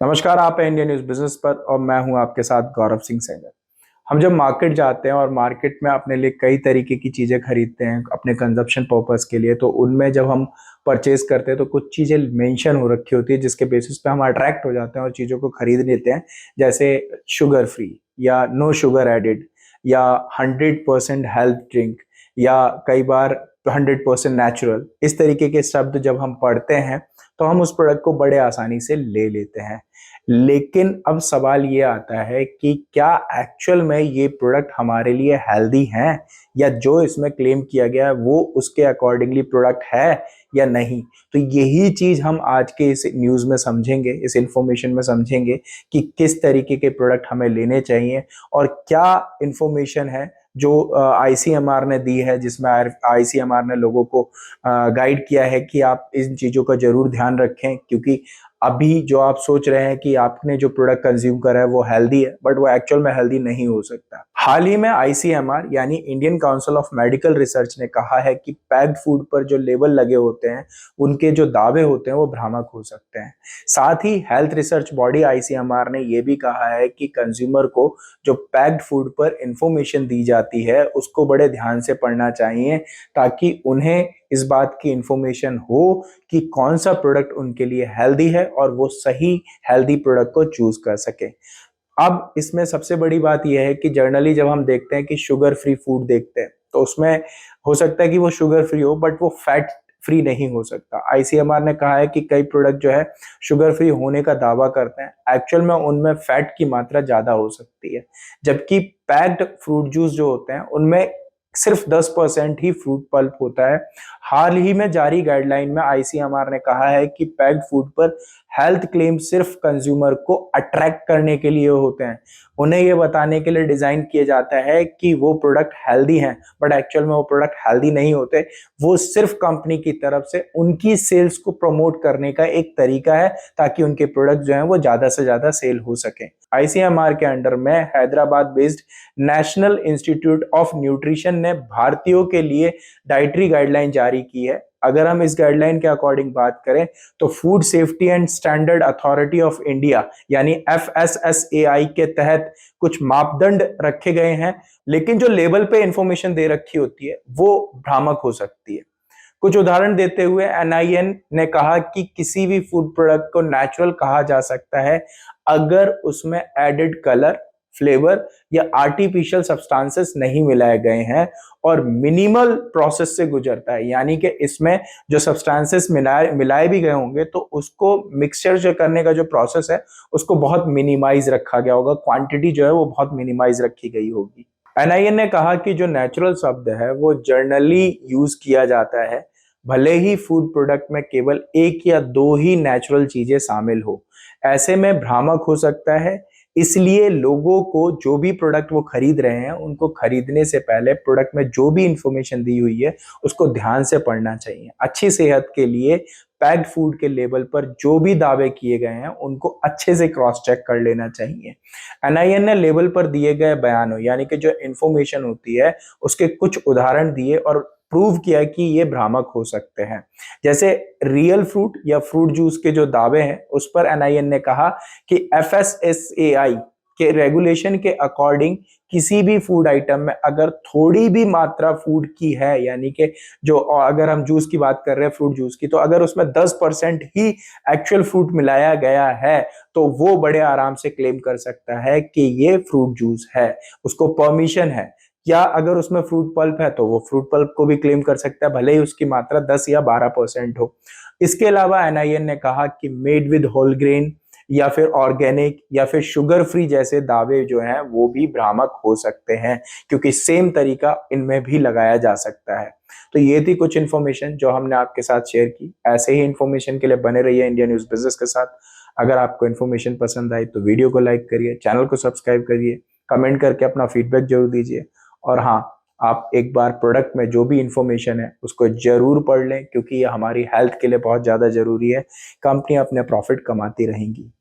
नमस्कार, आप हैं इंडियन न्यूज़ बिज़नेस पर और मैं हूं आपके साथ गौरव सिंह सैगल। हम जब मार्केट जाते हैं और मार्केट में अपने लिए कई तरीके की चीज़ें खरीदते हैं अपने कंजप्शन पर्पस के लिए, तो उनमें जब हम परचेज करते हैं तो कुछ चीज़ें मेंशन हो रखी होती है जिसके बेसिस पे हम अट्रैक्ट हो जाते हैं और चीज़ों को खरीद लेते हैं। जैसे शुगर फ्री या नो शुगर एडेड या 100% हेल्थ ड्रिंक या कई बार 100% नेचुरल। इस तरीके के शब्द जब हम पढ़ते हैं तो हम उस प्रोडक्ट को बड़े आसानी से ले लेते हैं। लेकिन अब सवाल ये आता है कि क्या एक्चुअल में ये प्रोडक्ट हमारे लिए हेल्दी हैं या जो इसमें क्लेम किया गया है वो उसके अकॉर्डिंगली प्रोडक्ट है या नहीं। तो यही चीज हम आज के इस न्यूज में समझेंगे, इस इंफॉर्मेशन में समझेंगे कि किस तरीके के प्रोडक्ट हमें लेने चाहिए और क्या इंफॉर्मेशन है जो आईसीएमआर ने दी है, जिसमें आईसीएमआर ने लोगों को गाइड किया है कि आप इन चीजों का जरूर ध्यान रखें। क्योंकि अभी जो आप सोच रहे हैं कि आपने जो प्रोडक्ट कंज्यूम करा है वो हेल्दी है, बट वो एक्चुअल में हेल्दी नहीं हो सकता। हाल ही में आईसीएमआर यानी Indian council of medical research ने कहा है कि पैक्ड फूड पर जो लेबल लगे होते हैं उनके जो दावे होते हैं वो भ्रामक हो सकते हैं। साथ ही हेल्थ रिसर्च बॉडी आईसीएमआर ने यह भी कहा है कि कंज्यूमर को जो पैक्ड फूड पर इंफॉर्मेशन दी जाती है उसको बड़े ध्यान से पढ़ना चाहिए, ताकि उन्हें इस बात की इंफॉर्मेशन हो कि कौन सा प्रोडक्ट उनके लिए हेल्दी है और वो सही हेल्दी प्रोडक्ट को चूज कर सके। अब इसमें सबसे बड़ी बात यह है कि जर्नली जब हम देखते हैं कि शुगर फ्री फूड देखते हैं तो उसमें हो सकता है कि वो शुगर फ्री हो बट वो फैट फ्री नहीं हो सकता। आईसीएमआर ने कहा है कि कई प्रोडक्ट जो है शुगर फ्री होने का दावा करते हैं, एक्चुअल में उनमें फैट की मात्रा ज्यादा हो सकती है। जबकि पैक्ड फ्रूट जूस जो होते हैं उनमें सिर्फ 10% ही फ्रूट पल्प होता है। हाल ही में जारी गाइडलाइन में आईसीएमआर ने कहा है कि पैक्ड फूड पर हेल्थ क्लेम सिर्फ कंज्यूमर को अट्रैक्ट करने के लिए होते हैं। उन्हें यह बताने के लिए डिजाइन किया जाता है कि वो प्रोडक्ट हेल्दी हैं, बट एक्चुअल में वो प्रोडक्ट हेल्दी नहीं होते। वो सिर्फ कंपनी की तरफ से उनकी सेल्स को प्रमोट करने का एक तरीका है, ताकि उनके प्रोडक्ट जो हैं वो ज्यादा से ज्यादा सेल हो सके। आईसीएमआर के अंडर में Hyderabad based national institute of nutrition ने भारतीयों के लिए डाइटरी गाइडलाइन जारी की है। अगर हम इस गाइडलाइन के अकॉर्डिंग बात करें तो food safety and standard authority of India यानी एफएसएसएआई के तहत कुछ मापदंड रखे गए हैं, लेकिन जो लेबल पे इंफॉर्मेशन दे रखी होती है वो भ्रामक हो सकती है। कुछ उदाहरण देते हुए एनआईएन ने कहा कि किसी भी फूड प्रोडक्ट को नेचुरल कहा जा सकता है अगर उसमें एडेड कलर, फ्लेवर या आर्टिफिशियल सब्सटेंसेस नहीं मिलाए गए हैं और मिनिमल प्रोसेस से गुजरता है। यानी कि इसमें जो सब्सटेंसेस मिलाए भी गए होंगे तो उसको मिक्सचर जो करने का जो प्रोसेस है उसको बहुत मिनिमाइज रखा गया होगा, क्वांटिटी जो है वो बहुत मिनिमाइज रखी गई होगी। एनआईएन ने कहा कि जो नेचुरल शब्द है वो जनरली यूज किया जाता है, भले ही फूड प्रोडक्ट में केवल एक या दो ही नेचुरल चीजें शामिल हो। ऐसे में भ्रामक हो सकता है, इसलिए लोगों को जो भी प्रोडक्ट वो खरीद रहे हैं उनको खरीदने से पहले प्रोडक्ट में जो भी इंफॉर्मेशन दी हुई है उसको ध्यान से पढ़ना चाहिए। अच्छी सेहत के लिए पैक्ड फूड के लेबल पर जो भी दावे किए गए हैं उनको अच्छे से क्रॉस चेक कर लेना चाहिए। एनआईएन ने लेबल पर दिए गए बयानों यानी कि जो इंफॉर्मेशन होती है उसके कुछ उदाहरण दिए और प्रूव किया कि ये भ्रामक हो सकते हैं। जैसे रियल फ्रूट या फ्रूट जूस के जो दावे हैं उस पर एनआईएन ने कहा कि एफएसएसएआई के रेगुलेशन के अकॉर्डिंग किसी भी फूड आइटम में अगर थोड़ी भी मात्रा फूड की है, यानी कि जो अगर हम जूस की बात कर रहे हैं फ्रूट जूस की, तो अगर उसमें 10% ही एक्चुअल फ्रूट मिलाया गया है तो वो बड़े आराम से क्लेम कर सकता है कि ये फ्रूट जूस है, उसको परमिशन है। या अगर उसमें फ्रूट पल्प है तो वो फ्रूट पल्प को भी क्लेम कर सकता है, भले ही उसकी मात्रा 10 या 12% हो। इसके अलावा एनआईएन ने कहा कि मेड विद होल ग्रेन या फिर ऑर्गेनिक या फिर शुगर फ्री जैसे दावे जो हैं वो भी भ्रामक हो सकते हैं, क्योंकि सेम तरीका इनमें भी लगाया जा सकता है। तो ये थी कुछ इन्फॉर्मेशन जो हमने आपके साथ शेयर की। ऐसे ही इन्फॉर्मेशन के लिए बने रहिए इंडिया न्यूज बिजनेस के साथ। अगर आपको इन्फॉर्मेशन पसंद आई तो वीडियो को लाइक करिए, चैनल को सब्सक्राइब करिए, कमेंट करके अपना फीडबैक जरूर दीजिए। और हाँ, आप एक बार प्रोडक्ट में जो भी इंफॉर्मेशन है उसको जरूर पढ़ लें, क्योंकि ये हमारी हेल्थ के लिए बहुत ज़्यादा जरूरी है। कंपनी अपने प्रॉफिट कमाती रहेंगी।